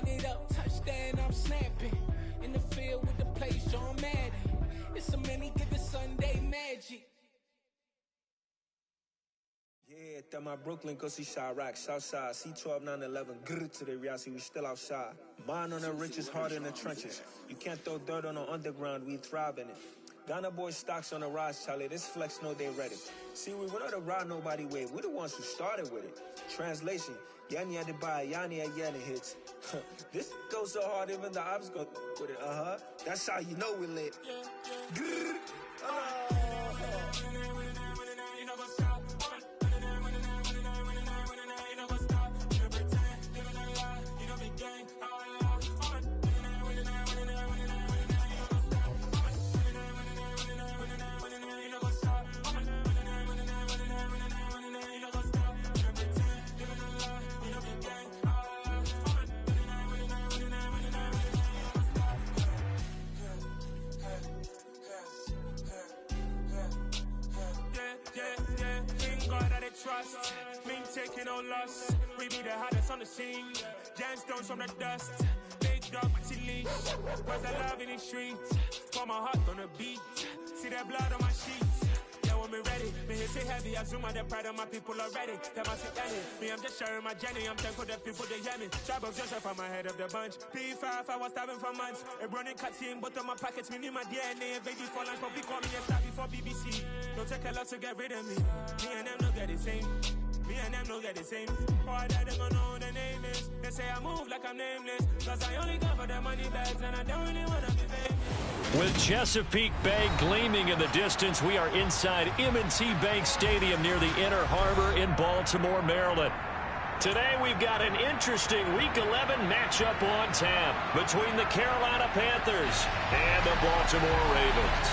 run it up, touchdown, I'm snapping. In the field with the plays, John Madden. It's a many give it Sunday magic. Yeah, that my Brooklyn, go see Chirac, Southside, C12, 911, grrr to the reality, we still outside. Mine on the richest, heart in the trenches. You can't throw dirt on the underground, we thrive in it. Ghana boys stocks on the rise, Charlie, this flex know they ready. See, we were not the ride nobody with, we're the ones who started with it. Translation, Yani had to buy, Yani had Yanni hits. This goes so hard, even the ops go with it, That's how you know we lit. Grrr. Trust, mean taking no loss. We be the hottest on the scene. Gemstones from the dust. Big dog, my leash. Where's the love in the streets? Pour my heart on the beat. See that blood on my sheets. Yeah, when me ready, me hit it heavy. I zoom out the pride of my people already. Tell my sit daddy, me I'm just sharing my journey. I'm thankful that people they hear me. Tribe of Joseph, I'm ahead of the bunch. P5, I was starving for months. A running cuts in, but on my pockets, me need my DNA. Baby for lunch, but we call me a star before BBC. Don't take a lot to get rid of me. Me and them don't get the same. Me and them don't get the same. Boy, that they gonna know who the name is. They say I move like I'm nameless. Cause I only go for the money bags and I don't really wanna be famous. With Chesapeake Bay gleaming in the distance, we are inside M&T Bank Stadium near the Inner Harbor in Baltimore, Maryland. Today we've got an interesting Week 11 matchup on tap between the Carolina Panthers and the Baltimore Ravens.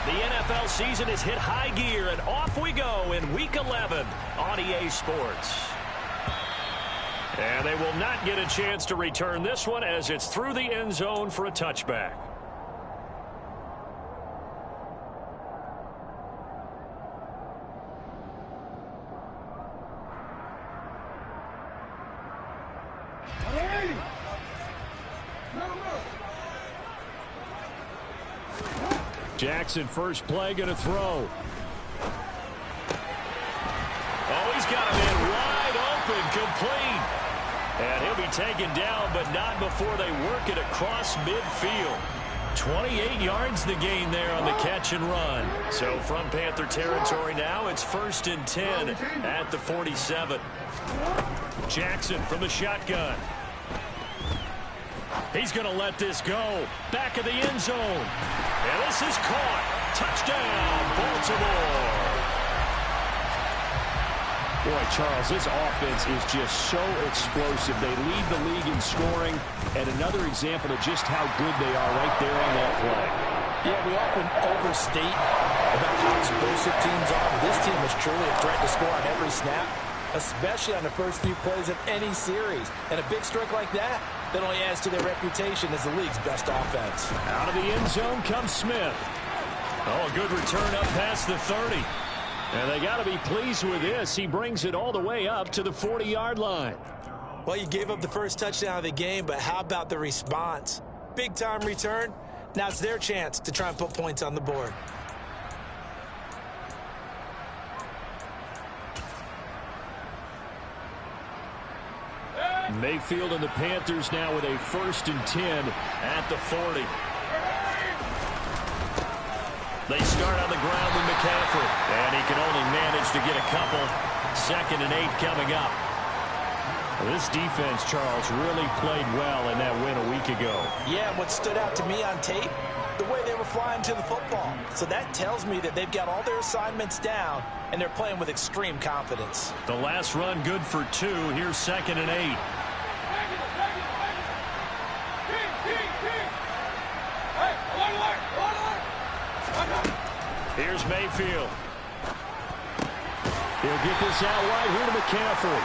The NFL season has hit high gear, and off we go in Week 11 on EA Sports. And they will not get a chance to return this one as it's through the end zone for a touchback. Jackson, first play, going to throw. Oh, he's got him in wide open, complete. And he'll be taken down, but not before they work it across midfield. 28 yards the gain there on the catch and run. So from Panther territory now, it's 1st and 10 at the 47. Jackson from the shotgun. He's going to let this go. Back of the end zone. And this is caught. Touchdown, Baltimore. Boy, Charles, this offense is just so explosive. They lead the league in scoring, and another example of just how good they are right there on that play. Yeah, we often overstate about how explosive teams are. This team is truly a threat to score on every snap, especially on the first few plays of any series. And a big strike like that only adds to their reputation as the league's best offense. Out of the end zone comes Smith. Oh, a good return up past the 30. And they got to be pleased with this. He brings it all the way up to the 40-yard line. Well, you gave up the first touchdown of the game, but how about the response? Big-time return. Now it's their chance to try and put points on the board. Mayfield and the Panthers now with a 1st and 10 at the 40. They start on the ground with McCaffrey, and he can only manage to get a couple. 2nd and 8 coming up. This defense, Charles, really played well in that win a week ago. Yeah, what stood out to me on tape, the way they were flying to the football. So that tells me that they've got all their assignments down, and they're playing with extreme confidence. The last run good for 2. Here's 2nd and 8. Here's Mayfield. He'll get this out wide here to McCaffrey.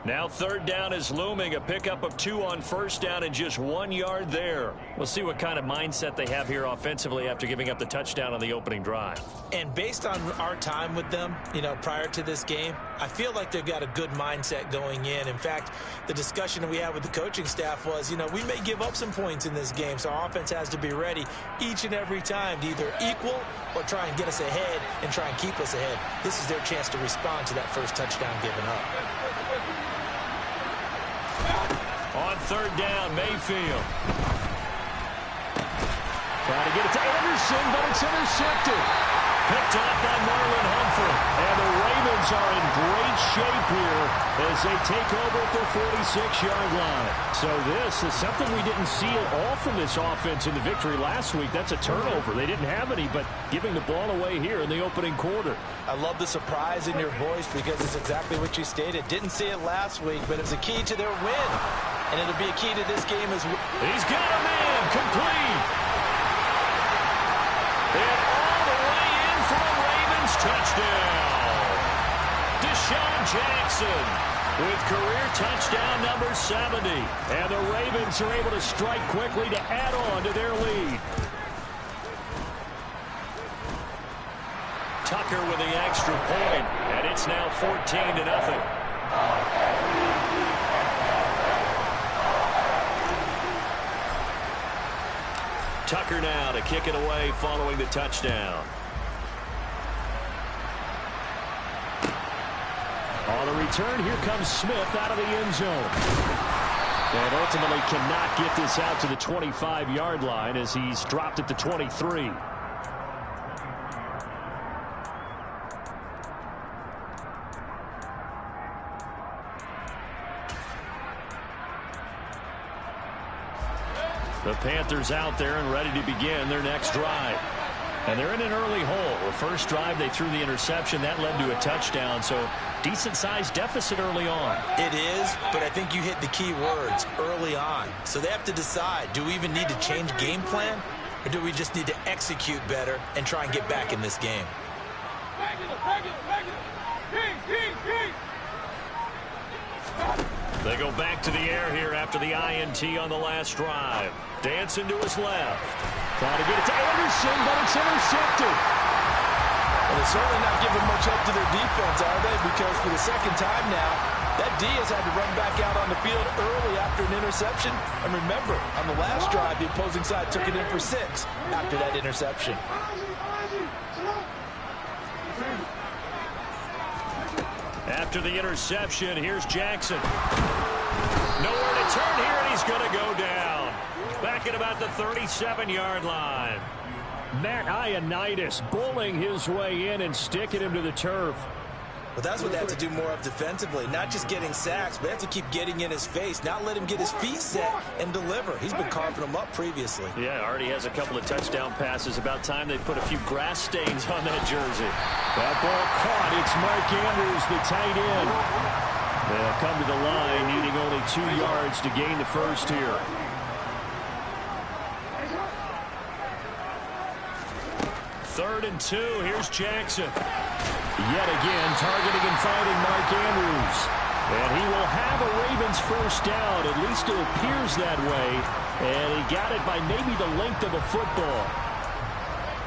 Now third down is looming. A pickup of 2 on first down and just 1 yard there. We'll see what kind of mindset they have here offensively after giving up the touchdown on the opening drive. And based on our time with them, prior to this game, I feel like they've got a good mindset going in. In fact, the discussion that we had with the coaching staff was, we may give up some points in this game, so our offense has to be ready each and every time to either equal or try and get us ahead and try and keep us ahead. This is their chance to respond to that first touchdown given up. On third down, Mayfield. Trying to get it to Anderson, but it's intercepted. Picked up by Marlon Humphrey. And the Ravens are in great shape here as they take over at the 46-yard line. So this is something we didn't see at all from this offense in the victory last week. That's a turnover. They didn't have any, but giving the ball away here in the opening quarter. I love the surprise in your voice because it's exactly what you stated. Didn't see it last week, but it's a key to their win. And it'll be a key to this game as well. He's got a man complete. And all the way in for a Ravens touchdown. Deshaun Jackson with career touchdown number 70. And the Ravens are able to strike quickly to add on to their lead. Tucker with the extra point, and it's now 14-0. Tucker now to kick it away following the touchdown. On the return, here comes Smith out of the end zone. And ultimately cannot get this out to the 25-yard line as he's dropped at the 23. The Panthers out there and ready to begin their next drive. And they're in an early hole. The first drive, they threw the interception. That led to a touchdown, so decent-sized deficit early on. It is, but I think you hit the key words, early on. So they have to decide, do we even need to change game plan, or do we just need to execute better and try and get back in this game? They go back to the air here after the INT on the last drive. Dancing to his left. Trying to get it to Anderson, but it's intercepted. Well, they're certainly not giving much up to their defense, are they? Because for the second time now, that D has had to run back out on the field early after an interception. And remember, on the last drive, the opposing side took it in for 6 after that interception. After the interception, here's Jackson. Nowhere to turn here, and he's going to go down. Back at about the 37-yard line. Matt Ioannidis bowling his way in and sticking him to the turf. But that's what they have to do more of defensively. Not just getting sacks, but they have to keep getting in his face. Not let him get his feet set and deliver. He's been carving them up previously. Yeah, already has a couple of touchdown passes. About time they put a few grass stains on that jersey. That ball caught. It's Mark Andrews, the tight end. They'll come to the line, needing only 2 yards to gain the first here. Third and 2. Here's Jackson. Yet again, targeting and finding Mark Andrews. And he will have a Ravens first down. At least it appears that way. And he got it by maybe the length of a football.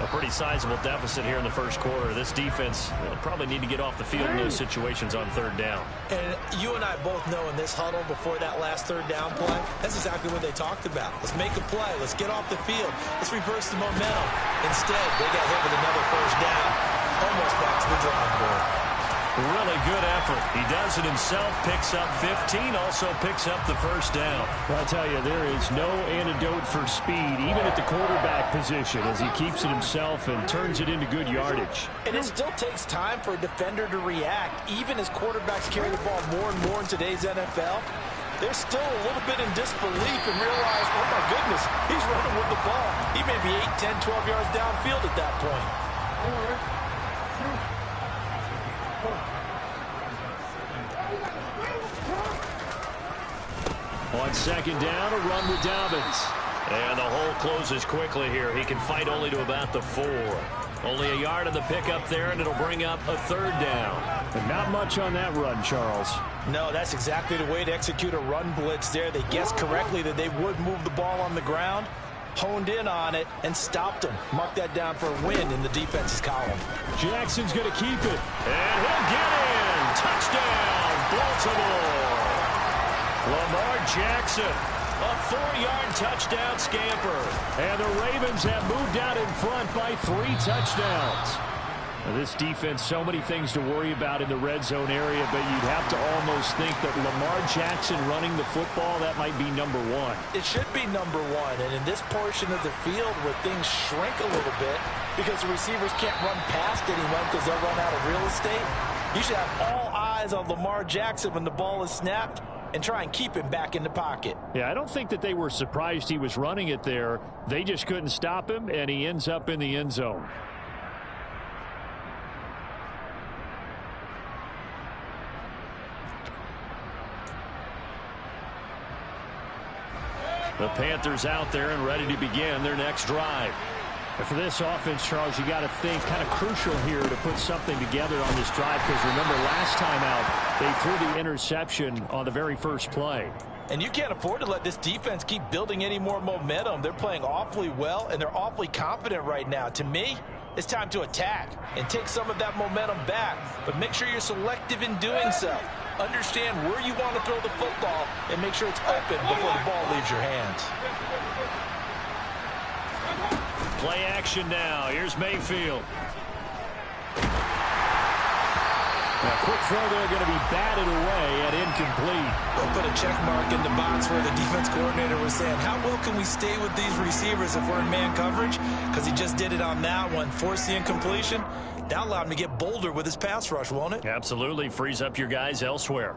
A pretty sizable deficit here in the first quarter. This defense will probably need to get off the field in those situations on third down. And you and I both know in this huddle before that last third down play, that's exactly what they talked about. Let's make a play. Let's get off the field. Let's reverse the momentum. Instead, they got hit with another first down. Almost back to the drawing board. Really good effort. He does it himself, picks up 15, also picks up the first down. I'll tell you, there is no antidote for speed, even at the quarterback position, as he keeps it himself and turns it into good yardage. And it still takes time for a defender to react, even as quarterbacks carry the ball more and more in today's NFL. They're still a little bit in disbelief and realize, oh my goodness, he's running with the ball. He may be 8, 10, 12 yards downfield at that point. On second down, a run with Dobbins. And the hole closes quickly here. He can fight only to about the 4. Only a yard on the pickup there, and it'll bring up a third down. And not much on that run, Charles. No, that's exactly the way to execute a run blitz there. They guessed correctly that they would move the ball on the ground, honed in on it, and stopped them. Mark that down for a win in the defense's column. Jackson's going to keep it. And he'll get in. Touchdown, Baltimore. Lamar Jackson, a 4-yard touchdown scamper. And the Ravens have moved out in front by 3 touchdowns. Now, this defense, so many things to worry about in the red zone area, but you'd have to almost think that Lamar Jackson running the football, that might be number 1. It should be number 1, and in this portion of the field where things shrink a little bit because the receivers can't run past anyone because they'll run out of real estate, you should have all eyes on Lamar Jackson when the ball is snapped and try and keep him back in the pocket. Yeah, I don't think that they were surprised he was running it there. They just couldn't stop him, and he ends up in the end zone. The Panthers out there and ready to begin their next drive. And for this offense, Charles, you got to think kind of crucial here to put something together on this drive, because remember last time out they threw the interception on the very first play. And you can't afford to let this defense keep building any more momentum. They're playing awfully well, and they're awfully confident right now. To me, it's time to attack and take some of that momentum back, but make sure you're selective in doing so. Understand where you want to throw the football and make sure it's open before the ball leaves your hands. Play action now. Here's Mayfield. Now, quick throw there, going to be batted away at incomplete. We'll put a check mark in the box where the defense coordinator was saying, how well can we stay with these receivers if we're in man coverage? Because he just did it on that one, forced the incompletion. That allowed him to get bolder with his pass rush, won't it? Absolutely. Frees up your guys elsewhere.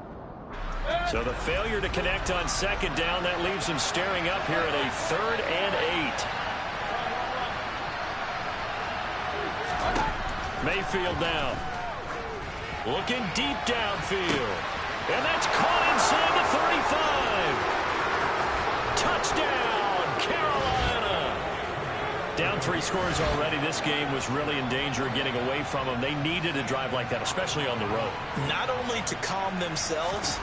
So the failure to connect on second down, that leaves him staring up here at a 3rd and 8. Mayfield now. Looking deep downfield. And that's caught inside the 35. Touchdown, Carolina. Down 3 scores already. This game was really in danger of getting away from them. They needed a drive like that, especially on the road. Not only to calm themselves,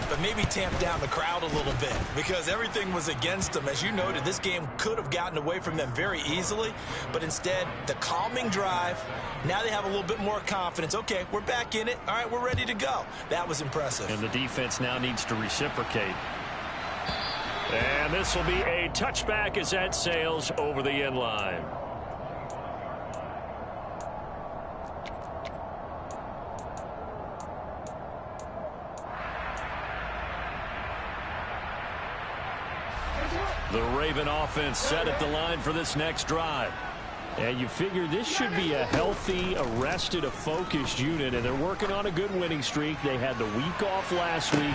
but maybe tamp down the crowd a little bit, because everything was against them. As you noted, this game could have gotten away from them very easily, but instead, the calming drive, now they have a little bit more confidence. Okay, we're back in it. All right, we're ready to go. That was impressive. And the defense now needs to reciprocate. And this will be a touchback as that sails over the end line. The Raven offense set at the line for this next drive. And you figure this should be a healthy, arrested, a focused unit, and they're working on a good winning streak. They had the week off last week.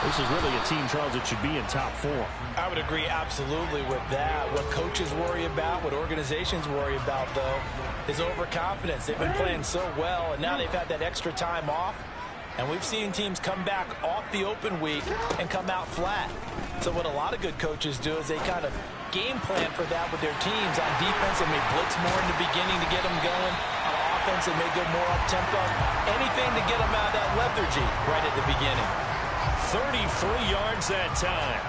This is really a team, Charles, that should be in top form. I would agree absolutely with that. What coaches worry about, what organizations worry about, though, is overconfidence. They've been playing so well, and now they've had that extra time off. And we've seen teams come back off the open week and come out flat. So what a lot of good coaches do is they kind of game plan for that with their teams. On defense, they may blitz more in the beginning to get them going. On offense, they may go more up-tempo. Anything to get them out of that lethargy right at the beginning. 33 yards that time.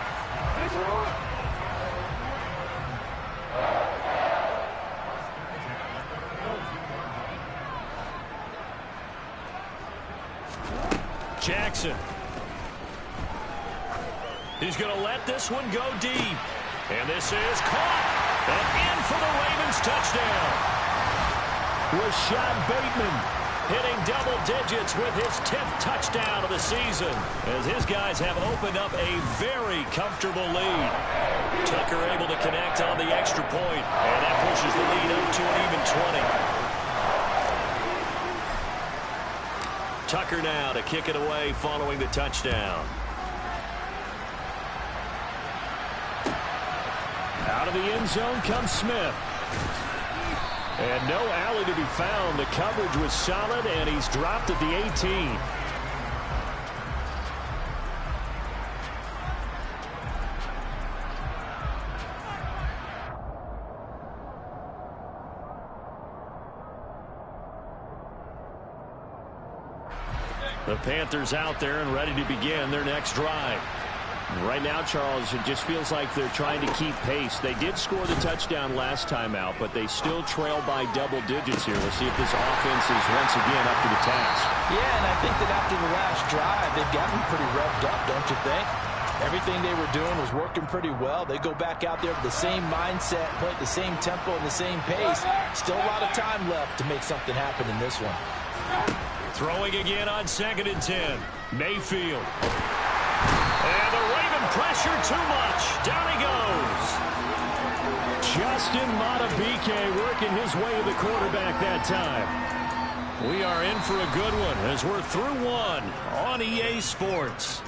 Jackson. He's going to let this one go deep. And this is caught. And in for the Ravens touchdown. Rashad Bateman hitting double digits with his 10th touchdown of the season, as his guys have opened up a very comfortable lead. Tucker able to connect on the extra point, and that pushes the lead up to an even 20. Tucker now to kick it away following the touchdown. Out of the end zone comes Smith. And no alley to be found. The coverage was solid, and he's dropped at the 18. The Panthers out there and ready to begin their next drive. Right now, Charles, it just feels like they're trying to keep pace. They did score the touchdown last time out, but they still trail by double digits here. We'll see if this offense is once again up to the task. Yeah, and I think that after the last drive, they've gotten pretty revved up, don't you think? Everything they were doing was working pretty well. They go back out there with the same mindset, play at the same tempo and the same pace. Still a lot of time left to make something happen in this one. Throwing again on 2nd and 10. Mayfield. And the Raven pressure too much. Down he goes. Justin Madubuike working his way to the quarterback that time. We are in for a good one as we're through one on EA Sports.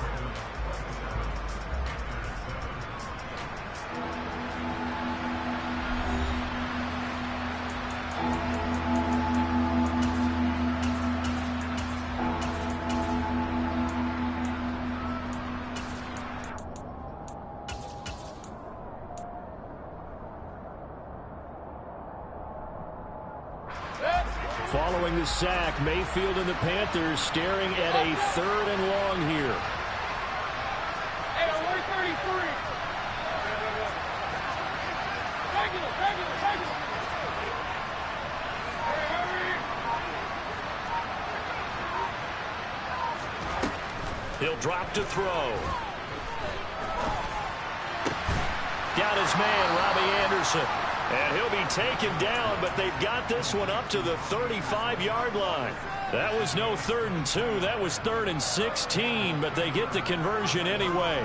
Following the sack, Mayfield and the Panthers staring at a 3rd and long here. Hey, we're 33. He'll drop to throw. Down his man, Robbie Anderson. And he'll be taken down, but they've got this one up to the 35-yard line. That was no 3rd and 2. That was 3rd and 16, but they get the conversion anyway.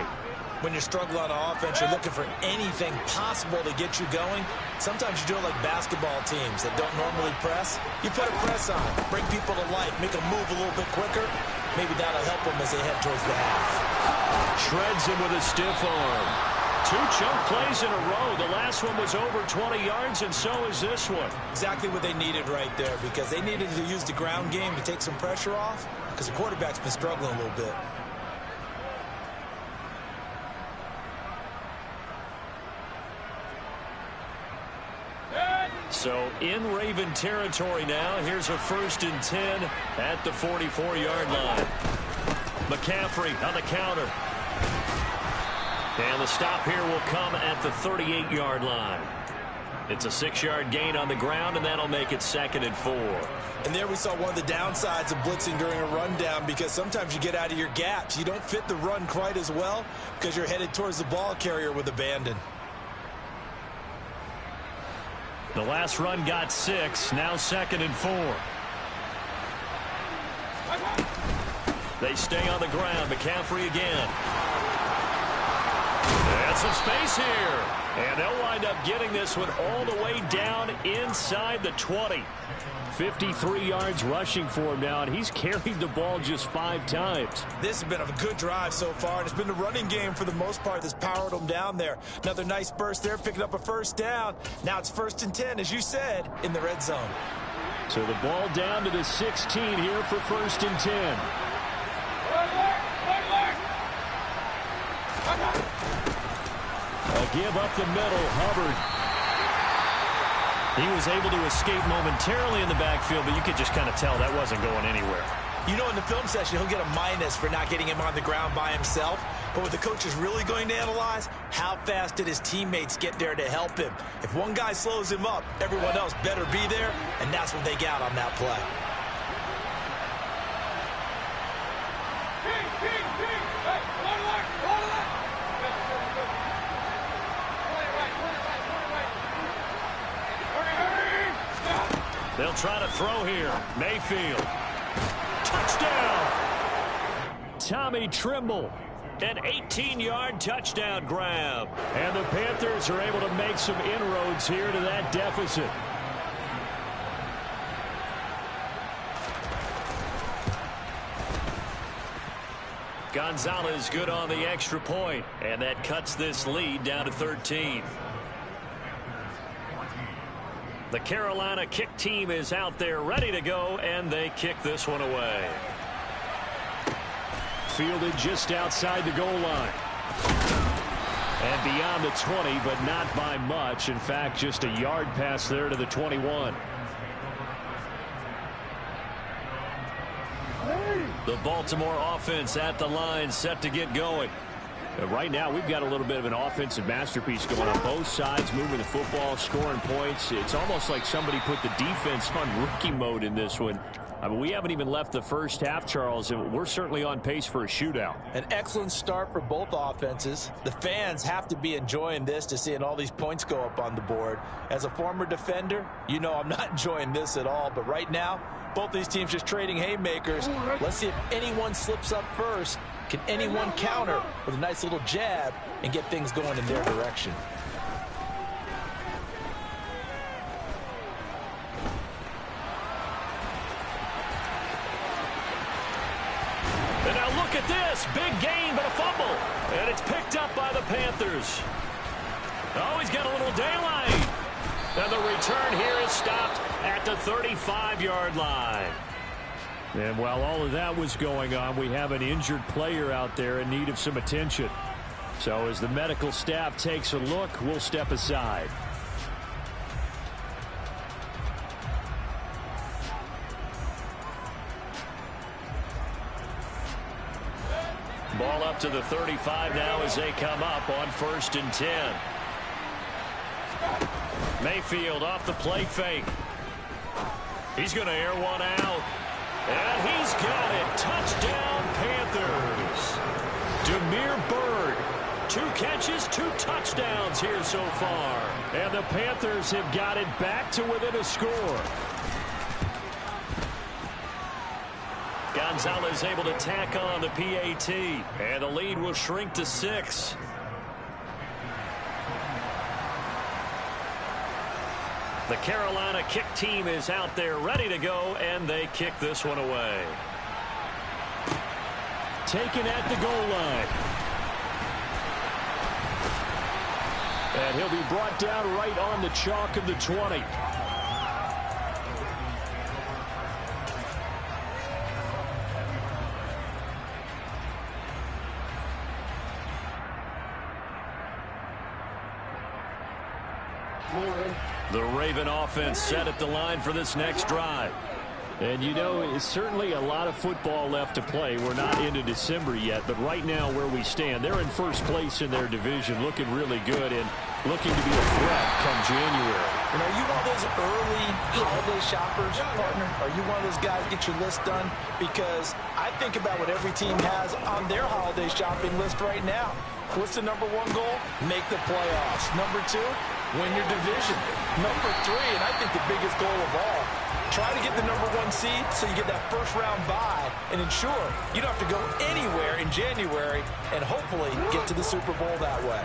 When you struggle on offense, you're looking for anything possible to get you going. Sometimes you do it like basketball teams that don't normally press. You put a press on, bring people to life, make them move a little bit quicker. Maybe that'll help them as they head towards the half. Shreds him with a stiff arm. 2 chunk plays in a row. The last one was over 20 yards, and so is this one. Exactly what they needed right there, because they needed to use the ground game to take some pressure off, because the quarterback's been struggling a little bit. So in Raven territory now. Here's a 1st and 10 at the 44-yard line. McCaffrey on the counter. And the stop here will come at the 38-yard line. It's a 6-yard gain on the ground, and that'll make it 2nd and 4. And there we saw one of the downsides of blitzing during a rundown, because sometimes you get out of your gaps. You don't fit the run quite as well because you're headed towards the ball carrier with abandon. The last run got 6. Now 2nd and 4. They stay on the ground. McCaffrey again. And some space here. And they'll wind up getting this one all the way down inside the 20. 53 yards rushing for him now, and he's carried the ball just 5 times. This has been a good drive so far, and it's been the running game for the most part that's powered them down there. Another nice burst there, picking up a 1st down. Now it's 1st and 10, as you said, in the red zone. So the ball down to the 16 here for 1st and 10. A give up the middle, Hubbard. He was able to escape momentarily in the backfield, but you could just kind of tell that wasn't going anywhere. You know, in the film session, he'll get a minus for not getting him on the ground by himself. But what the coach is really going to analyze, how fast did his teammates get there to help him? If one guy slows him up, everyone else better be there, and that's what they got on that play. They'll try to throw here. Mayfield. Touchdown! Tommy Trimble. An 18-yard touchdown grab. And the Panthers are able to make some inroads here to that deficit. Gonzalez good on the extra point, and that cuts this lead down to 13. The Carolina kick team is out there ready to go, and they kick this one away. Fielded just outside the goal line. And beyond the 20, but not by much. In fact, just a yard pass there to the 21. Hey! The Baltimore offense at the line, set to get going. Right now, we've got a little bit of an offensive masterpiece going on both sides, moving the football, scoring points. It's almost like somebody put the defense on rookie mode in this one. I mean, we haven't even left the first half, Charles, and we're certainly on pace for a shootout. An excellent start for both offenses. The fans have to be enjoying this to seeing all these points go up on the board. As a former defender, you know I'm not enjoying this at all, but right now, both these teams just trading haymakers. Let's see if anyone slips up first. Can anyone counter with a nice little jab and get things going in their direction? And now look at this. Big gain, but a fumble. And it's picked up by the Panthers. Oh, he's got a little daylight. And the return here is stopped at the 35-yard line. And while all of that was going on, we have an injured player out there in need of some attention. So as the medical staff takes a look, we'll step aside. Ball up to the 35 now as they come up on 1st and 10. Mayfield off the play fake. He's going to air one out. And he's got it. Touchdown, Panthers. Demir Bird. 2 catches, 2 touchdowns here so far. And the Panthers have got it back to within a score. Gonzalez able to tack on the PAT. And the lead will shrink to 6. The Carolina kick team is out there ready to go, and they kick this one away. Taken at the goal line. And he'll be brought down right on the chalk of the 20. The Raven offense set at the line for this next drive. And, you know, it's certainly a lot of football left to play. We're not into December yet, but right now where we stand, they're in first place in their division, looking really good and looking to be a threat come January. And are you one of those early holiday shoppers, partner? Are you one of those guys get your list done? Because I think about what every team has on their holiday shopping list right now. What's the number 1 goal? Make the playoffs. Number 2, win your division. Number 3, and I think the biggest goal of all, try to get the number 1 seed so you get that first-round bye and ensure you don't have to go anywhere in January and hopefully get to the Super Bowl that way.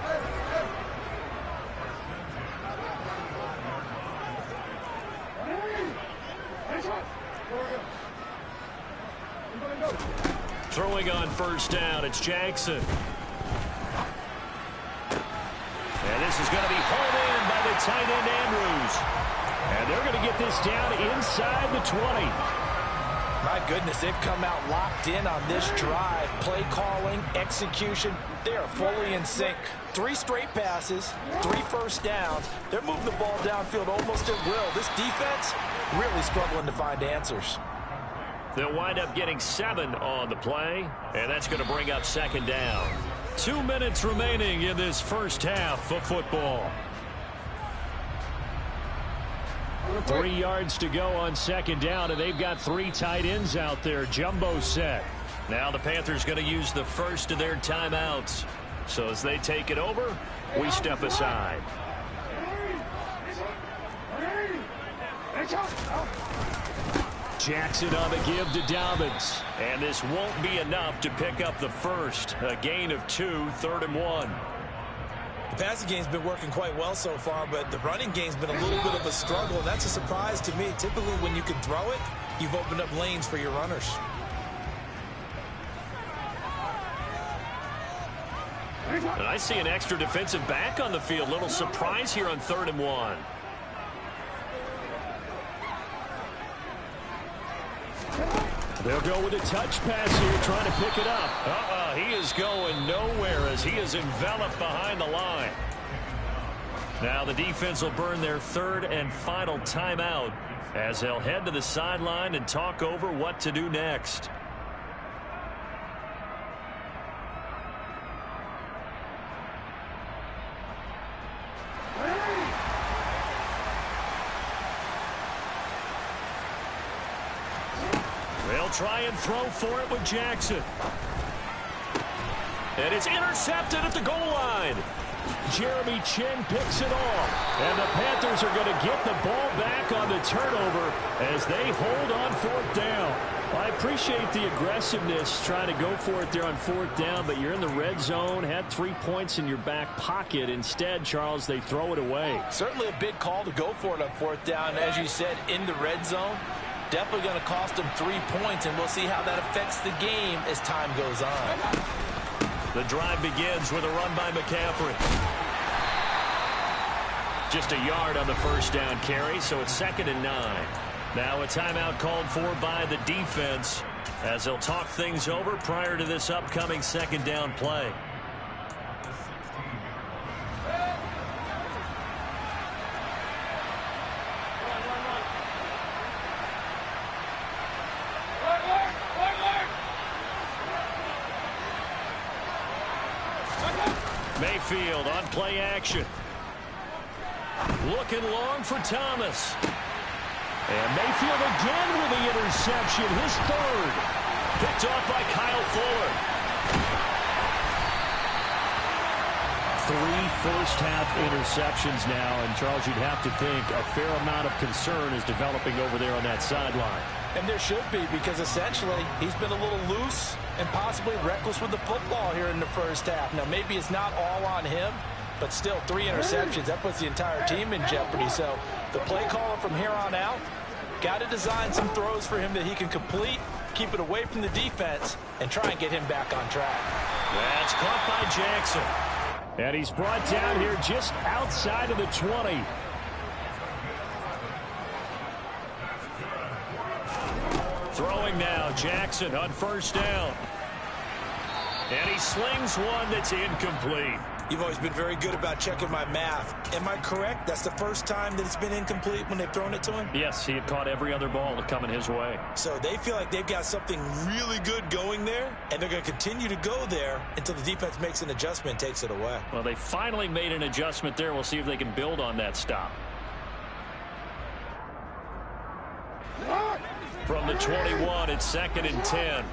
Throwing on 1st down, it's Jackson. And this is going to be hauled in by the tight end Andrews. And they're going to get this down inside the 20. My goodness, they've come out locked in on this drive. Play calling, execution, they are fully in sync. 3 straight passes, 3 first downs. They're moving the ball downfield almost at will. This defense really struggling to find answers. They'll wind up getting 7 on the play, and that's going to bring up 2nd down. 2 minutes remaining in this first half of football. 3 yards to go on 2nd down, and they've got 3 tight ends out there. Jumbo set. Now the Panthers going to use the first of their timeouts. So as they take it over, we step aside. Jackson on the give to Dobbins. And this won't be enough to pick up the first. A gain of 2, 3rd and 1. The passing game's been working quite well so far, but the running game's been a little bit of a struggle, and that's a surprise to me. Typically, when you can throw it, you've opened up lanes for your runners. And I see an extra defensive back on the field. Little surprise here on 3rd and 1. They'll go with a touch pass here, trying to pick it up. He is going nowhere as he is enveloped behind the line. Now the defense will burn their 3rd and final timeout as they'll head to the sideline and talk over what to do next. They'll try and throw for it with Jackson. And it's intercepted at the goal line. Jeremy Chin picks it off. And the Panthers are going to get the ball back on the turnover as they hold on fourth down. Well, I appreciate the aggressiveness trying to go for it there on fourth down, but you're in the red zone, had 3 points in your back pocket. Instead, Charles, they throw it away. Certainly a big call to go for it on fourth down. As you said, in the red zone, definitely going to cost them 3 points, and we'll see how that affects the game as time goes on. The drive begins with a run by McCaffrey. Just a yard on the first down carry, so it's 2nd and 9. Now a timeout called for by the defense as they'll talk things over prior to this upcoming 2nd down play. Mayfield on play action. Looking long for Thomas. And Mayfield again with the interception, his 3rd. Picked off by Kyle Fuller. 3 first-half interceptions now, and Charles, you'd have to think a fair amount of concern is developing over there on that sideline. And there should be, because essentially he's been a little loose and possibly reckless with the football here in the first half. Now, maybe it's not all on him, but still 3 interceptions. That puts the entire team in jeopardy. So the play caller from here on out got to design some throws for him that he can complete, keep it away from the defense, and try and get him back on track. That's caught by Jackson. And he's brought down here just outside of the 20. Throwing now, Jackson on first down. And he slings one that's incomplete. You've always been very good about checking my math. Am I correct? That's the first time that it's been incomplete when they've thrown it to him? Yes, he had caught every other ball coming his way. So they feel like they've got something really good going there, and they're going to continue to go there until the defense makes an adjustment and takes it away. Well, they finally made an adjustment there. We'll see if they can build on that stop. From the 21, it's 2nd and 10.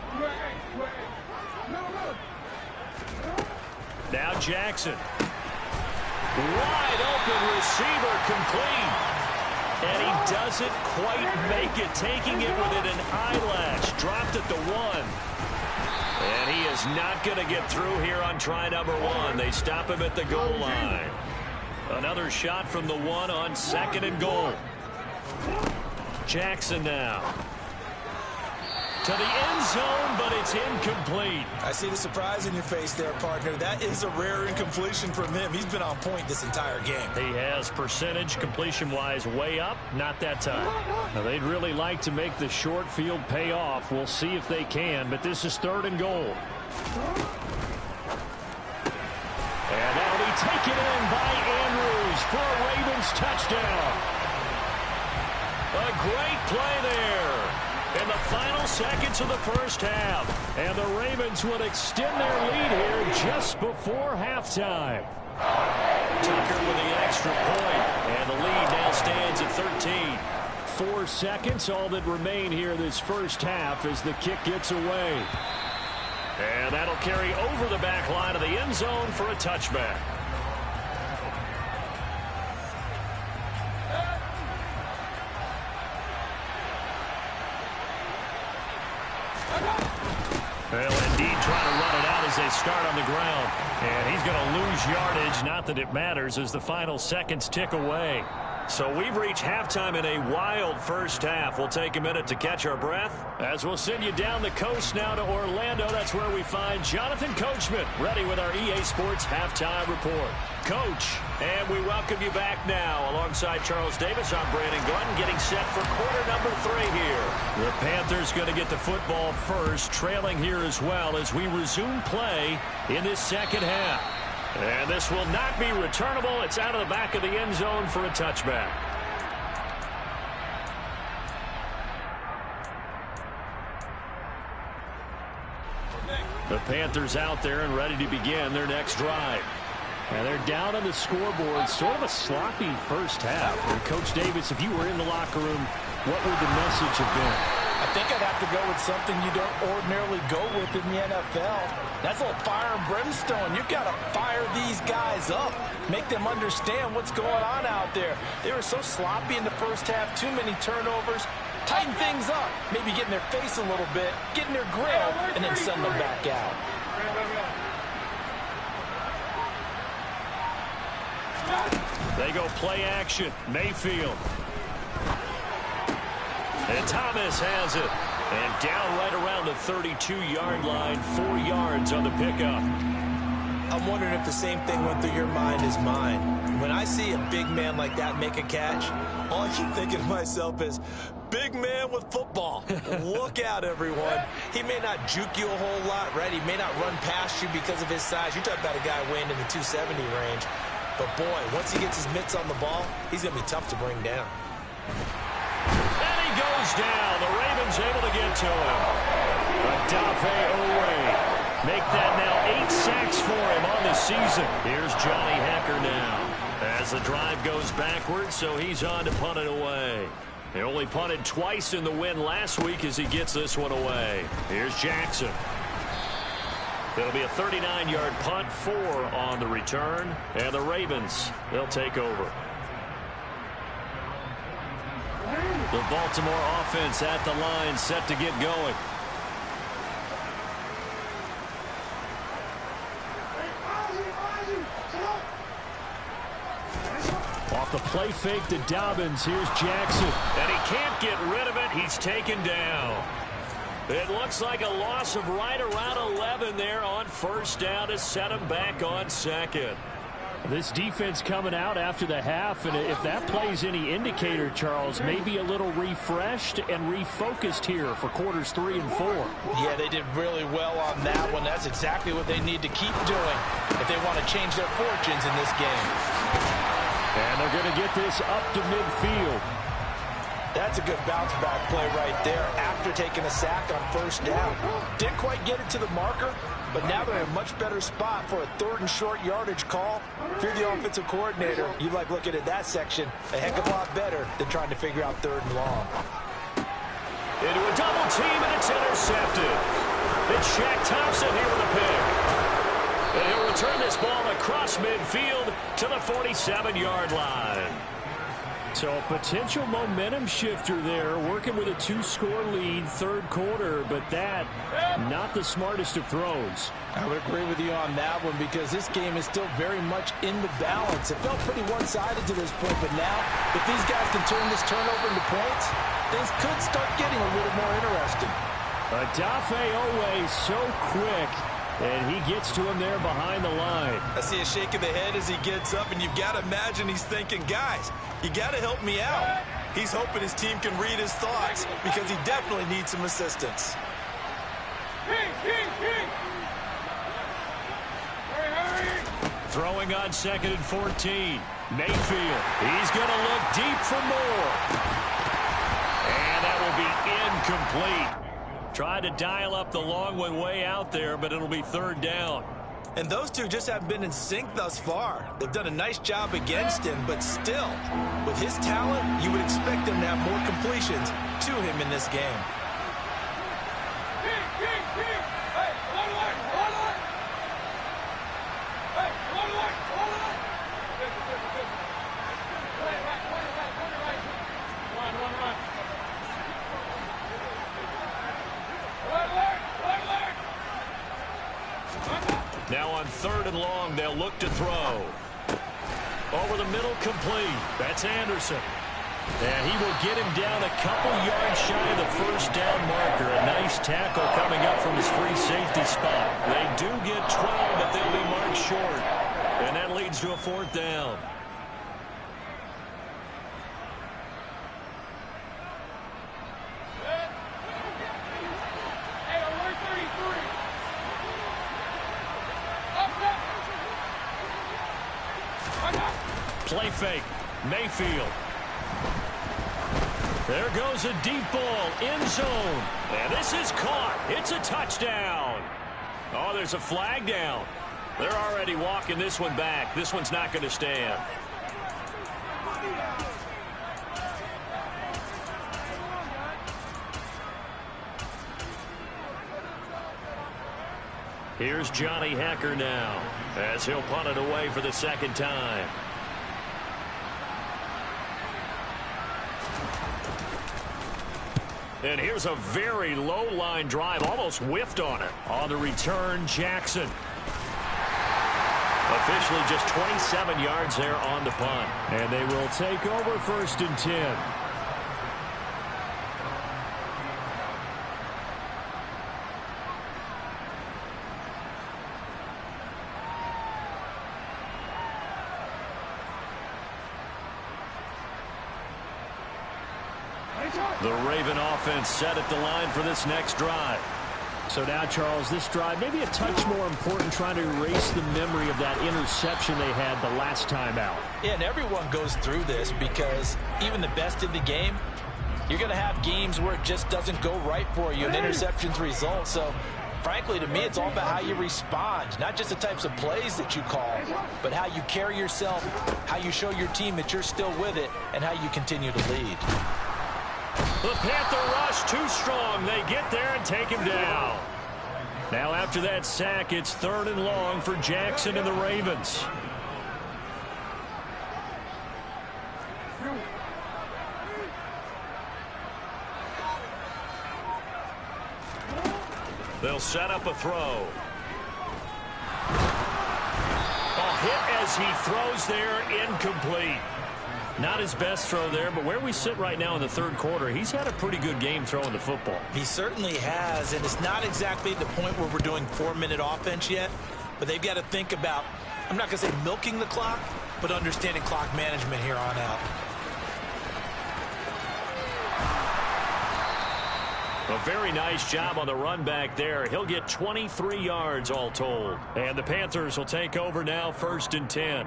Now Jackson. Wide open receiver complete. And he doesn't quite make it, taking it within an eyelash. Dropped at the 1. And he is not going to get through here on try number 1. They stop him at the goal line. Another shot from the 1 on 2nd and goal. Jackson now. To the end zone, but it's incomplete. I see the surprise in your face there, partner. That is a rare incompletion from him. He's been on point this entire game. He has percentage completion-wise way up, not that time. Now, they'd really like to make the short field pay off. We'll see if they can, but this is 3rd and goal. And that'll be taken in by Andrews for a Ravens touchdown. A great play there. In the final seconds of the first half. And the Ravens would extend their lead here just before halftime. Tucker with the extra point. And the lead now stands at 13. 4 seconds, all that remain here this first half as the kick gets away. And that'll carry over the back line of the end zone for a touchback. Well, indeed, trying to run it out as they start on the ground. And he's going to lose yardage, not that it matters, as the final seconds tick away. So we've reached halftime in a wild first half. We'll take a minute to catch our breath as we'll send you down the coast now to Orlando. That's where we find Jonathan Coachman ready with our EA Sports Halftime Report. Coach, and we welcome you back now alongside Charles Davis. I'm Brandon Gunn getting set for quarter number 3 here. The Panthers going to get the football first, trailing here as well as we resume play in this second half. And this will not be returnable. It's out of the back of the end zone for a touchback. The Panthers out there and ready to begin their next drive. And they're down on the scoreboard. Sort of a sloppy first half. And Coach Davis, if you were in the locker room, what would the message have been? I think I'd have to go with something you don't ordinarily go with in the NFL. That's a little fire and brimstone. You've got to fire these guys up. Make them understand what's going on out there. They were so sloppy in the first half, too many turnovers. Tighten things up. Maybe get in their face a little bit, get in their grill, and then send them back out. They go play action. Mayfield. And Thomas has it. And down right around the 32-yard line, 4 yards on the pickup. I'm wondering if the same thing went through your mind as mine. When I see a big man like that make a catch, all I keep thinking to myself is, big man with football. Look out, everyone. He may not juke you a whole lot, right? He may not run past you because of his size. You're talking about a guy weighing in the 270 range. But, boy, once he gets his mitts on the ball, he's going to be tough to bring down. And he goes down. The Ravens able to get to him. Adafe Owe. Make that now 8 sacks for him on the season. Here's Johnny Hacker now. As the drive goes backwards, so he's on to punt it away. He only punted twice in the win last week as he gets this one away. Here's Jackson. It'll be a 39-yard punt, 4 on the return. And the Ravens, they'll take over. The Baltimore offense at the line, set to get going. Off the play fake to Dobbins. Here's Jackson. And he can't get rid of it. He's taken down. It looks like a loss of right around 11 there on first down to set him back on second. This defense coming out after the half, and if that plays any indicator, Charles, maybe a little refreshed and refocused here for quarters 3 and 4. Yeah, they did really well on that one. That's exactly what they need to keep doing if they want to change their fortunes in this game. And they're going to get this up to midfield. That's a good bounce-back play right there after taking a sack on first down. Didn't quite get it to the marker, but now they're in a much better spot for a 3rd and short yardage call. If you're the offensive coordinator, you like looking at that section a heck of a lot better than trying to figure out 3rd and long. Into a double team, and it's intercepted. It's Shaq Thompson here with a pick. And he'll return this ball across midfield to the 47-yard line. So a potential momentum shifter there, working with a 2-score lead, 3rd quarter, but that, not the smartest of throws. I would agree with you on that one because this game is still very much in the balance. It felt pretty one-sided to this point, but now, if these guys can turn this turnover into points, things could start getting a little more interesting. Adafe Owe so quick, and he gets to him there behind the line. I see a shake of the head as he gets up, and you've got to imagine he's thinking, guys, you got to help me out. He's hoping his team can read his thoughts because he definitely needs some assistance. Throwing on 2nd and 14. Mayfield. He's going to look deep for more. And that will be incomplete. Tried to dial up the long one way out there, but it'll be 3rd down. And those two just haven't been in sync thus far. They've done a nice job against him, but still, with his talent, you would expect them to have more completions to him in this game. Now on 3rd and long, they'll look to throw. Over the middle, complete. That's Anderson. And he will get him down a couple yards shy of the first down marker. A nice tackle coming up from his free safety spot. They do get 12, but they'll be marked short. And that leads to a 4th down. Play fake. Mayfield. There goes a deep ball. End zone. And this is caught. It's a touchdown. Oh, there's a flag down. They're already walking this one back. This one's not going to stand. Here's Johnny Hecker now as he'll punt it away for the second time. And here's a very low line drive, almost whiffed on it. On the return, Jackson. Officially just 27 yards there on the punt. And they will take over 1st and 10. The Raven offense set at the line for this next drive. So now, Charles, this drive maybe a touch more important, trying to erase the memory of that interception they had the last time out. Yeah, and everyone goes through this because even the best in the game, you're going to have games where it just doesn't go right for you and interceptions result. So, frankly, to me, it's all about how you respond, not just the types of plays that you call, but how you carry yourself, how you show your team that you're still with it, and how you continue to lead. The Panther rush too strong. They get there and take him down. Now after that sack, it's 3rd and long for Jackson and the Ravens. They'll set up a throw. A hit as he throws there, incomplete. Not his best throw there, but where we sit right now in the 3rd quarter, he's had a pretty good game throwing the football. He certainly has, and it's not exactly the point where we're doing 4-minute offense yet, but they've got to think about, I'm not going to say milking the clock, but understanding clock management here on out. A very nice job on the run back there. He'll get 23 yards all told. And the Panthers will take over now, 1st and 10.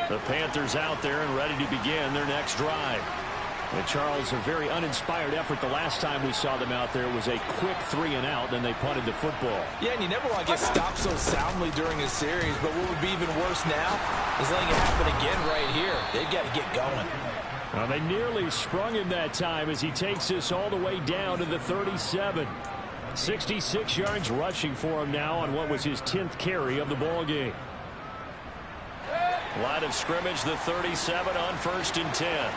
The Panthers out there and ready to begin their next drive. And Charles, a very uninspired effort. The last time we saw them out there was a quick 3 and out, then they punted the football. Yeah, and you never want to get stopped so soundly during a series, but what would be even worse now is letting it happen again right here. They've got to get going. Well, they nearly sprung him that time as he takes this all the way down to the 37. 66 yards rushing for him now on what was his 10th carry of the ball game. Line of scrimmage, the 37 on 1st and 10.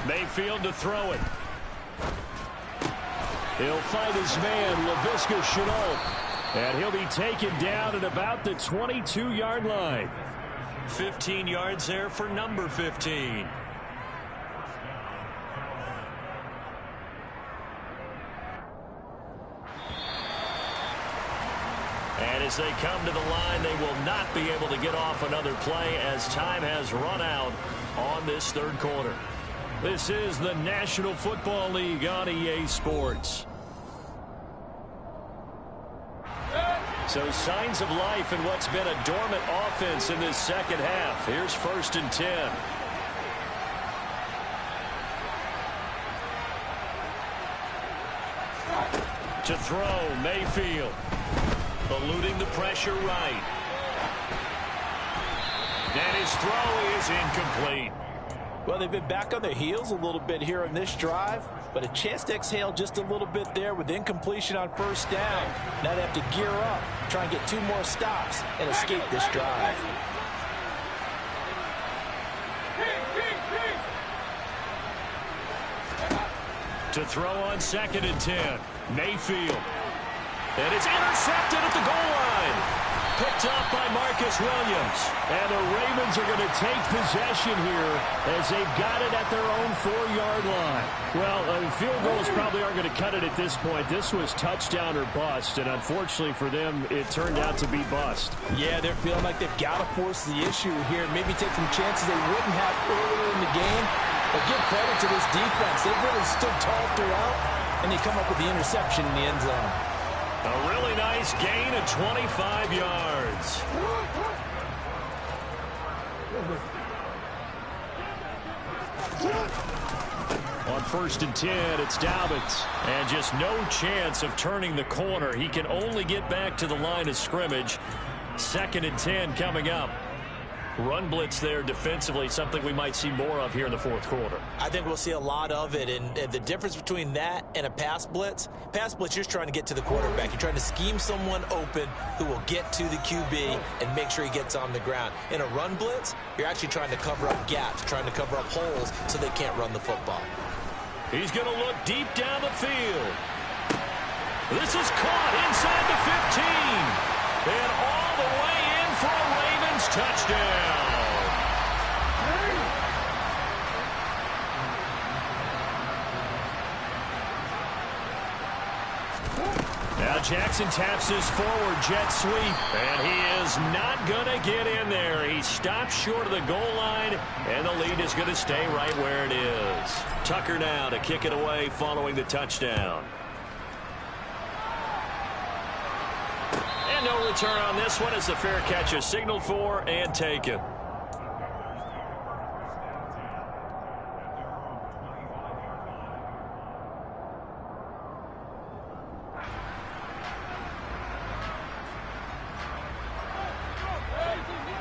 Mayfield to throw it. He'll find his man, Laviska Shenault, and he'll be taken down at about the 22-yard line. 15 yards there for number 15. And as they come to the line, they will not be able to get off another play as time has run out on this 3rd quarter. This is the National Football League on EA Sports. So signs of life in what's been a dormant offense in this 2nd half. Here's 1st and 10. To throw, Mayfield. Eluding the pressure right. And his throw is incomplete. Well, they've been back on their heels a little bit here on this drive, but a chance to exhale just a little bit there with incompletion on 1st down. Now they have to gear up, try and get 2 more stops and escape this drive. To throw on 2nd and 10. Mayfield. And it's intercepted at the goal line. Picked up by Marcus Williams. And the Ravens are going to take possession here as they've got it at their own 4-yard line. Well, field goals probably aren't going to cut it at this point. This was touchdown or bust, and unfortunately for them, it turned out to be bust. Yeah, they're feeling like they've got to force the issue here. Maybe take some chances they wouldn't have earlier in the game. But give credit to this defense. They've really stood tall throughout, and they come up with the interception in the end zone. A really nice gain of 25 yards. On 1st and 10, it's Dobbins. And just no chance of turning the corner. He can only get back to the line of scrimmage. 2nd and 10 coming up. run blitz there defensively, something we might see more of here in the fourth quarter. I think we'll see a lot of it, and the difference between that and a pass blitz, you're just trying to get to the quarterback. You're trying to scheme someone open who will get to the QB and make sure he gets on the ground. In a run blitz, you're actually trying to cover up gaps, trying to cover up holes so they can't run the football. He's going to look deep down the field. This is caught inside the 15. And all the way in for a Ravens touchdown. Now Jackson taps his forward jet sweep, and he is not going to get in there. He stops short of the goal line, and the lead is going to stay right where it is. Tucker now to kick it away following the touchdown. And no return on this one as the fair catch is signaled for and taken.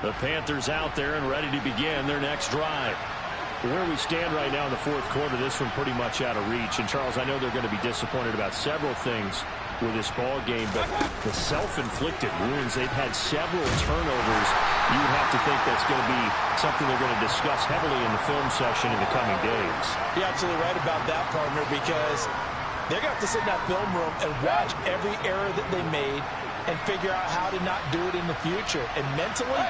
The Panthers out there and ready to begin their next drive. Where we stand right now in the fourth quarter, this one pretty much out of reach. And, Charles, I know they're going to be disappointed about several things with this ball game, but the self-inflicted wounds, they've had several turnovers. You would have to think that's going to be something they're going to discuss heavily in the film session in the coming days. You're absolutely right about that, partner, because they're going to have to sit in that film room and watch every error that they made and figure out how to not do it in the future. And mentally,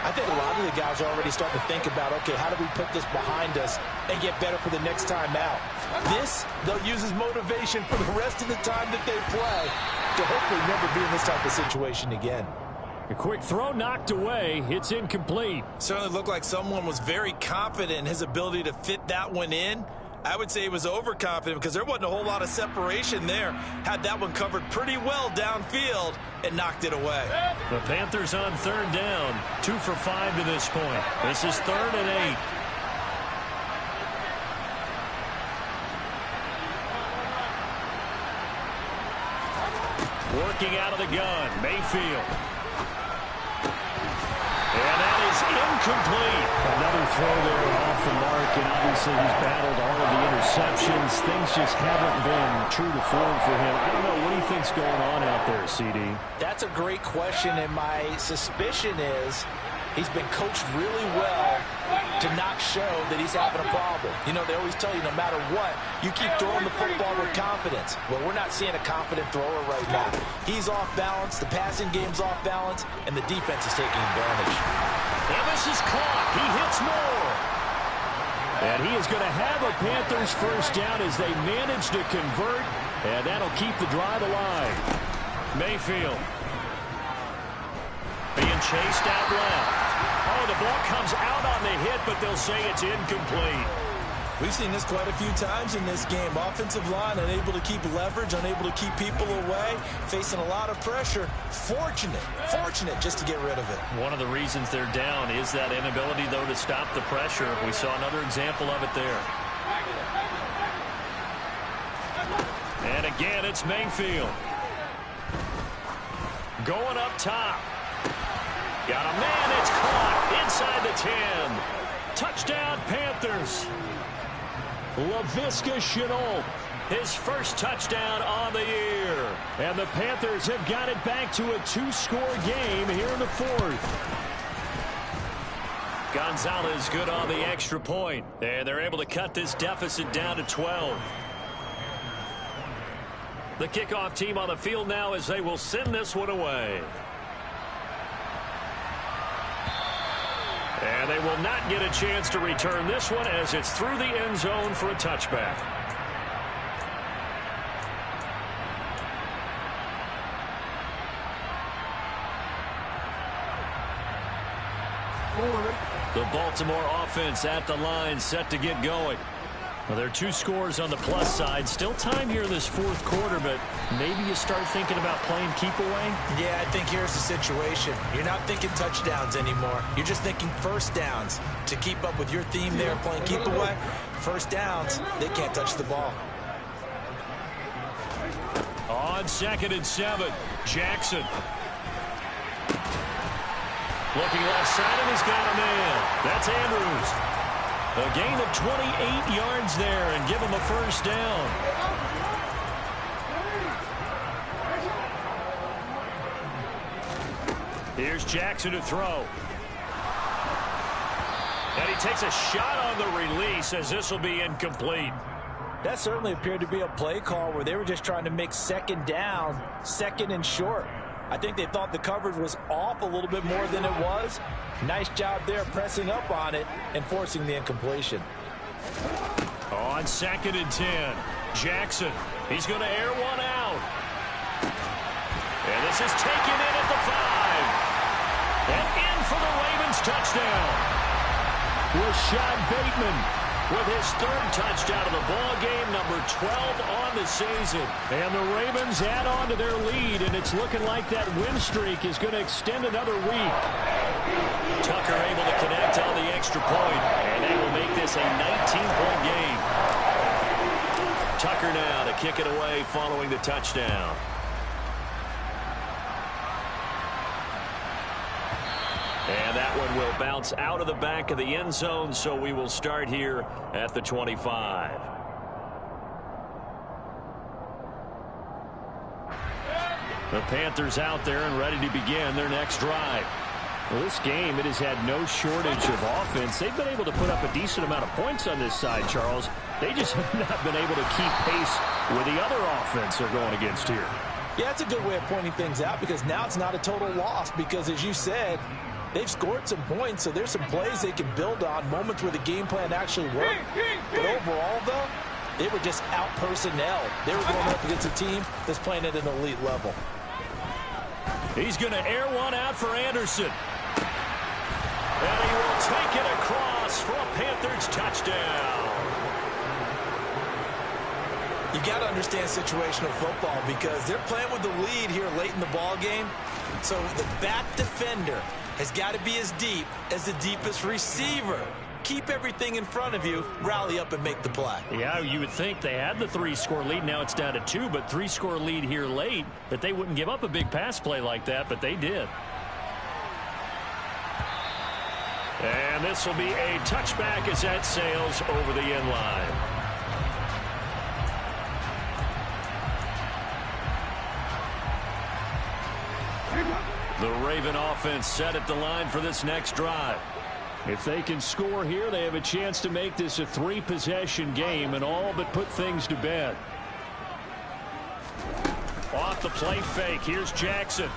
I think a lot of the guys are already starting to think about, okay, how do we put this behind us and get better for the next time out? This, they'll use as motivation for the rest of the time that they play to hopefully never be in this type of situation again. A quick throw knocked away. It's incomplete. Certainly looked like someone was very confident in his ability to fit that one in. I would say he was overconfident because there wasn't a whole lot of separation there. Had that one covered pretty well downfield and knocked it away. The Panthers on third down. 2 for 5 to this point. This is 3rd and 8. Working out of the gun, Mayfield. And that is incomplete. Another throw there off the mark, and obviously he's battled all of the interceptions. Things just haven't been true to form for him. I don't know, what do you think's going on out there, CD? That's a great question, and my suspicion is he's been coached really well to not show that he's having a problem. You know, they always tell you no matter what, you keep throwing the football with confidence. Well, we're not seeing a confident thrower right now. He's off balance, the passing game's off balance, and the defense is taking advantage. And this is caught. He hits more. And he is going to have a Panthers first down as they manage to convert, and that'll keep the drive alive. Mayfield being chased out left. Oh, the ball comes out on the hit, but they'll say it's incomplete. We've seen this quite a few times in this game. Offensive line unable to keep leverage, unable to keep people away, facing a lot of pressure. Fortunate just to get rid of it. One of the reasons they're down is that inability, though, to stop the pressure. We saw another example of it there. And again, it's Mayfield. Going up top. Got a man, it's caught inside the 10. Touchdown, Panthers. Laviska Shenault, his first touchdown on the year. And the Panthers have got it back to a 2-score game here in the fourth. Gonzalez good on the extra point. And they're able to cut this deficit down to 12. The kickoff team on the field now as they will send this one away. And they will not get a chance to return this one as it's through the end zone for a touchback. The Baltimore offense at the line, set to get going. Well, there are 2 scores on the plus side. Still time here in this fourth quarter, but maybe you start thinking about playing keep away? Yeah, I think here's the situation. You're not thinking touchdowns anymore. You're just thinking first downs. To keep up with your theme there, playing keep away, first downs, they can't touch the ball. On 2nd and 7, Jackson. Looking left side, and he's got a man. That's Andrews. A gain of 28 yards there and give him a first down. Here's Jackson to throw. And he takes a shot on the release as this will be incomplete. That certainly appeared to be a play call where they were just trying to make second down, second and short. I think they thought the coverage was off a little bit more than it was. Nice job there pressing up on it and forcing the incompletion. On 2nd and 10, Jackson. He's going to air one out. And this is taken in at the 5. And in for the Ravens touchdown. Rashad Bateman with his 3rd touchdown of the ball game, number 12 on the season. And the Ravens add on to their lead, and it's looking like that win streak is going to extend another week. Tucker able to connect on the extra point, and that will make this a 19-point game. Tucker now to kick it away following the touchdown. And that one will bounce out of the back of the end zone, so we will start here at the 25. The Panthers out there and ready to begin their next drive. Well, this game, it has had no shortage of offense. They've been able to put up a decent amount of points on this side, Charles. They just have not been able to keep pace with the other offense they're going against here. Yeah, it's a good way of pointing things out because now it's not a total loss because, as you said, they've scored some points, so there's some plays they can build on, moments where the game plan actually worked. But overall, though, they were just out-personnel. They were going up against a team that's playing at an elite level. He's going to air one out for Anderson. And he will take it across for a Panthers touchdown. You got to understand situational football because they're playing with the lead here late in the ball game. So the back defender has got to be as deep as the deepest receiver. Keep everything in front of you, rally up and make the play. Yeah, you would think they had the 3-score lead. Now it's down to 2, but 3-score lead here late, that they wouldn't give up a big pass play like that, but they did. And this will be a touchback as that sails over the end line. The Raven offense set at the line for this next drive. If they can score here, they have a chance to make this a 3-possession game and all but put things to bed. Off the play fake, here's Jackson.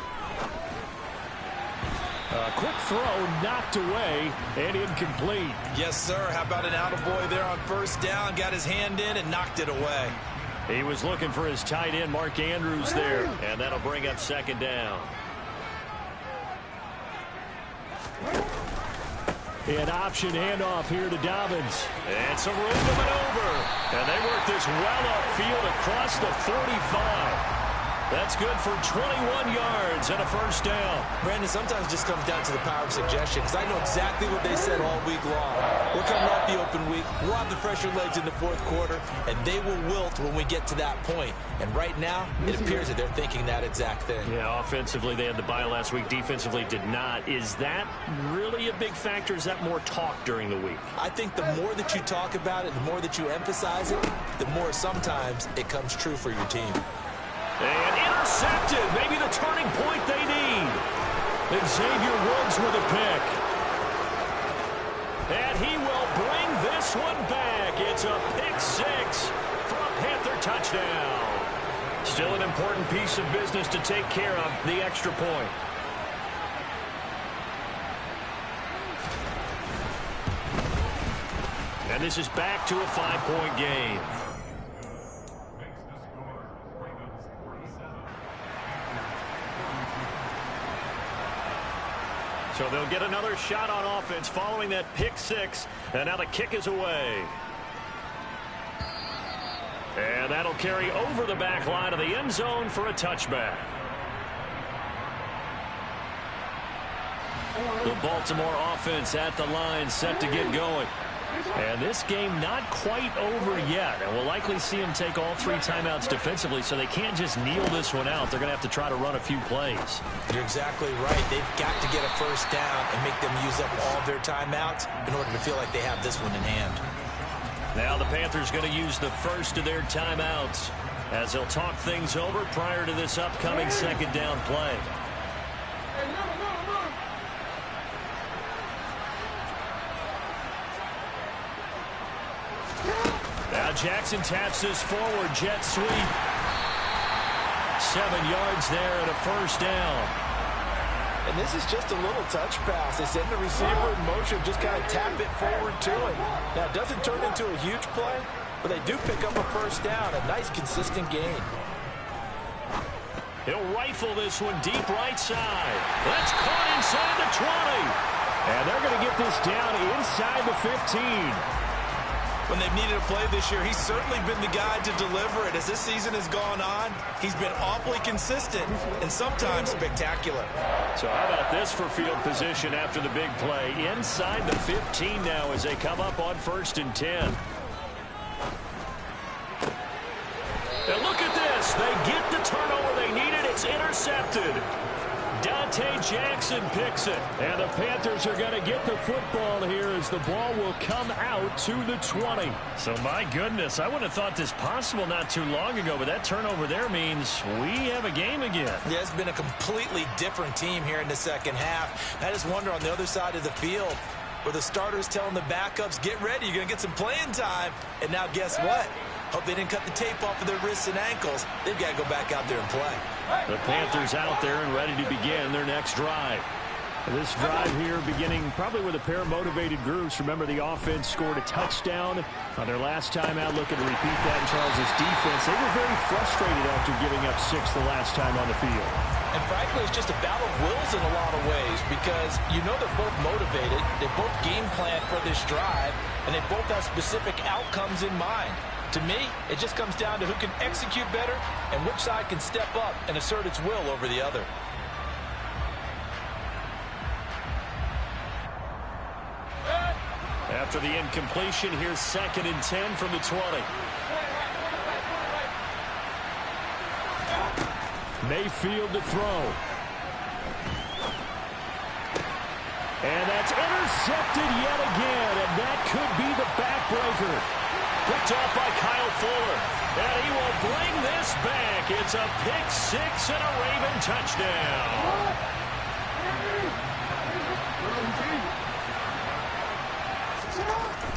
A quick throw knocked away and incomplete. Yes, sir. How about an attaboy there on first down? Got his hand in and knocked it away. He was looking for his tight end, Mark Andrews, there. And that'll bring up 2nd down. An option handoff here to Dobbins. And some room to maneuver. And they work this well upfield across the 45. That's good for 21 yards and a first down. Brandon, sometimes it just comes down to the power of suggestion because I know exactly what they said all week long. We're coming off the open week. We'll have the fresher legs in the 4th quarter, and they will wilt when we get to that point. And right now, it appears that they're thinking that exact thing. Yeah, offensively, they had the bye last week. Defensively, did not. Is that really a big factor? Is that more talk during the week? I think the more that you talk about it, the more that you emphasize it, the more sometimes it comes true for your team. And intercepted. Maybe the turning point they need. Xavier Woods with a pick. And he will bring this one back. It's a pick 6 for a Panther touchdown. Still an important piece of business to take care of, the extra point. And this is back to a 5-point game. So they'll get another shot on offense following that pick 6. And now the kick is away. And that'll carry over the back line of the end zone for a touchback. The Baltimore offense at the line set to get going. And this game not quite over yet. And we'll likely see them take all 3 timeouts defensively, so they can't just kneel this one out. They're going to have to try to run a few plays. You're exactly right. They've got to get a first down and make them use up all of their timeouts in order to feel like they have this one in hand. Now the Panthers going to use the first of their timeouts as they'll talk things over prior to this upcoming second down play. Now Jackson taps this forward, jet sweep. 7 yards there and a first down. And this is just a little touch pass. They send the receiver in motion, just kind of tap it forward to him. Now, it doesn't turn into a huge play, but they do pick up a first down, a nice, consistent gain. He'll rifle this one deep right side. That's caught inside the 20. And they're going to get this down inside the 15. When they've needed a play this year, he's certainly been the guy to deliver it. As this season has gone on, he's been awfully consistent and sometimes spectacular. So how about this for field position after the big play? Inside the 15 now as they come up on 1st and 10. Now look at this. They get the turnover they needed. It's intercepted. Dante Jackson picks it. And the Panthers are going to get the football here as the ball will come out to the 20. So, my goodness, I wouldn't have thought this possible not too long ago, but that turnover there means we have a game again. Yeah, it's been a completely different team here in the second half. I just wonder on the other side of the field where the starters telling the backups, get ready, you're going to get some playing time. And now guess what? Hope they didn't cut the tape off of their wrists and ankles. They've got to go back out there and play. The Panthers out there and ready to begin their next drive. This drive here beginning probably with a pair of motivated groups. Remember, the offense scored a touchdown on their last time out, looking to repeat that in Charles' defense. They were very frustrated after giving up 6 the last time on the field. And frankly, it's just a battle of wills in a lot of ways because you know they're both motivated, they both game plan for this drive, and they both have specific outcomes in mind. To me, it just comes down to who can execute better and which side can step up and assert its will over the other. After the incompletion, here's 2nd and 10 from the 20. Mayfield to throw. And that's intercepted yet again, and that could be the backbreaker. Picked off by Kyle Fuller. And he will bring this back. It's a pick 6 and a Raven touchdown.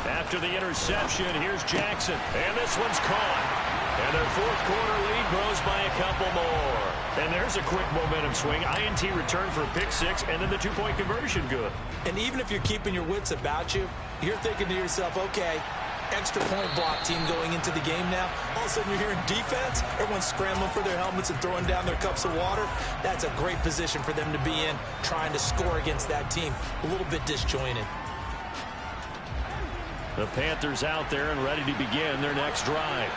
After the interception, here's Jackson. And this one's caught. And their 4th quarter lead grows by a couple more. And there's a quick momentum swing. INT return for a pick 6, and then the 2-point conversion good. And even if you're keeping your wits about you, you're thinking to yourself, okay, extra point block team going into the game now. All of a sudden you're hearing defense. Everyone's scrambling for their helmets and throwing down their cups of water. That's a great position for them to be in, trying to score against that team. A little bit disjointed. The Panthers out there and ready to begin their next drive.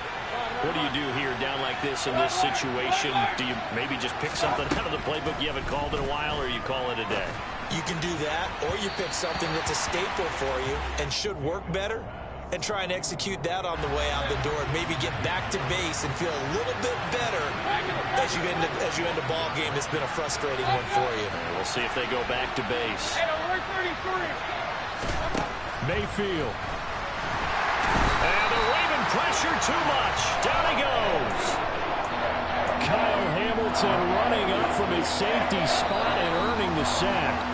What do you do here down like this in this situation? Do you maybe just pick something out of the playbook you haven't called in a while, or you call it a day? You can do that, or you pick something that's a staple for you and should work better and try and execute that on the way out the door and maybe get back to base and feel a little bit better as you end a ball game that's been a frustrating one for you. We'll see if they go back to base. Mayfield. And the Raven pressure too much. Down he goes. Kyle Hamilton running up from his safety spot and earning the sack.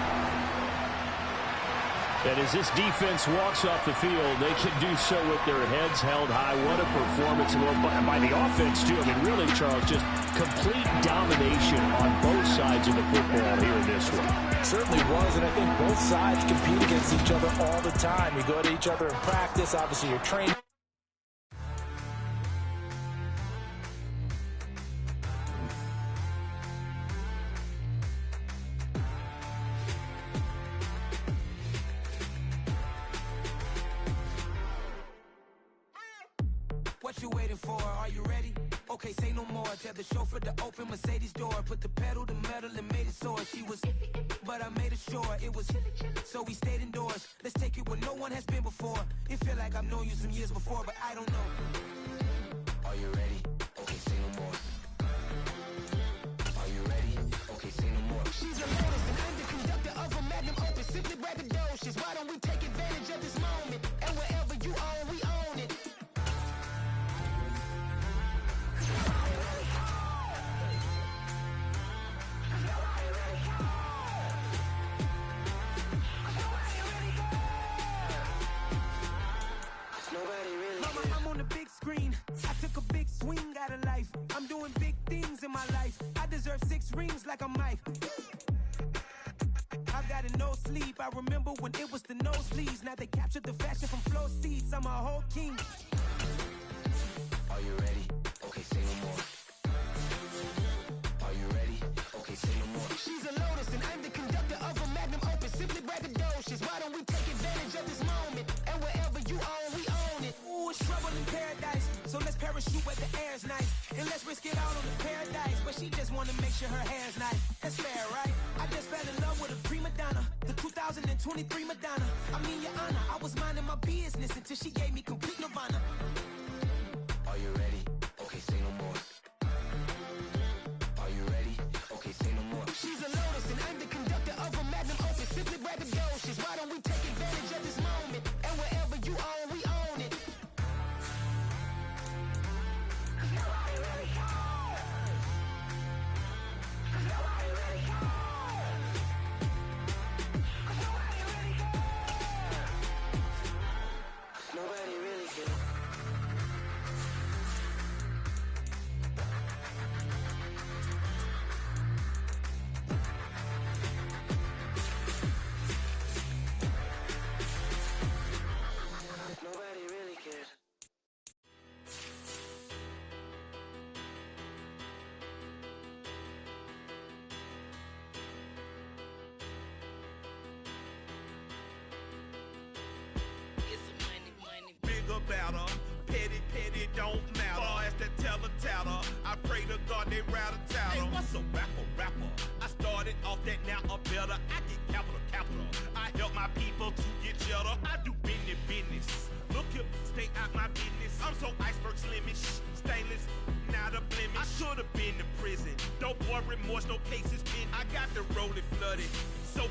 And as this defense walks off the field, they can do so with their heads held high. What a performance by the offense, too. I mean, really, Charles, just complete domination on both sides of the football here in this one. Certainly was, and I think both sides compete against each other all the time. You go to each other in practice. Obviously, you're training. What you waiting for? Are you ready? Okay, say no more. Tell the chauffeur to open Mercedes door. Put the pedal to metal and made it soar. She was, but I made it sure it was. So we stayed indoors. Let's take it where no one has been before. It feel like I've known you some years before, but I don't know. Are you ready? Okay, say no more. Are you ready? Okay, say no more. She's a lotus and I'm the conductor of a Madden open. Simply braggadocious. Why don't we take advantage of this moment? And wherever you own, we own it. Mama, I'm on the big screen. I took a big swing out of life. I'm doing big things in my life. I deserve 6 rings like I'm Mike. I've got no sleep. I remember when it was the nosebleeds. Now they captured the fashion from flow seats. I'm a whole king. Are you ready? Okay, say no more. Are you ready? Okay, say no more. She's a lotus and I'm the conductor of a Magnum opus. Simply braggadocious. Why don't we take advantage of this moment? And wherever you own, we own it. Ooh, it's trouble in paradise. So let's parachute where the air's nice. And let's risk it out on the paradise. But she just wanna make sure her hair's nice. That's fair, right? I just fell in love with a prima donna. The 2023 Madonna. I mean, your honor, I was minding my business until she gave me complete nirvana. Are you ready? Okay, say no more. Are you ready? Okay, say no more. She's a lotus and I'm the conductor of a Magnum opus. Simply braggadocious. Why don't we take advantage of this moment? And wherever you own, we own it. Nobody really cares. Nobody really cares. Bigger, better, petty, petty, don't matter. Far as that teller, I pray to God they rattle tattle. Hey, what's a rapper? I started off that, now a better. I get capital. I help my people to get cheddar. I do business. Look here, stay out my business. I'm so iceberg slimish, stainless, not a blemish. I should have been to prison. Don't boy remorse, no cases pinned. I got the rolling flooded, soaking.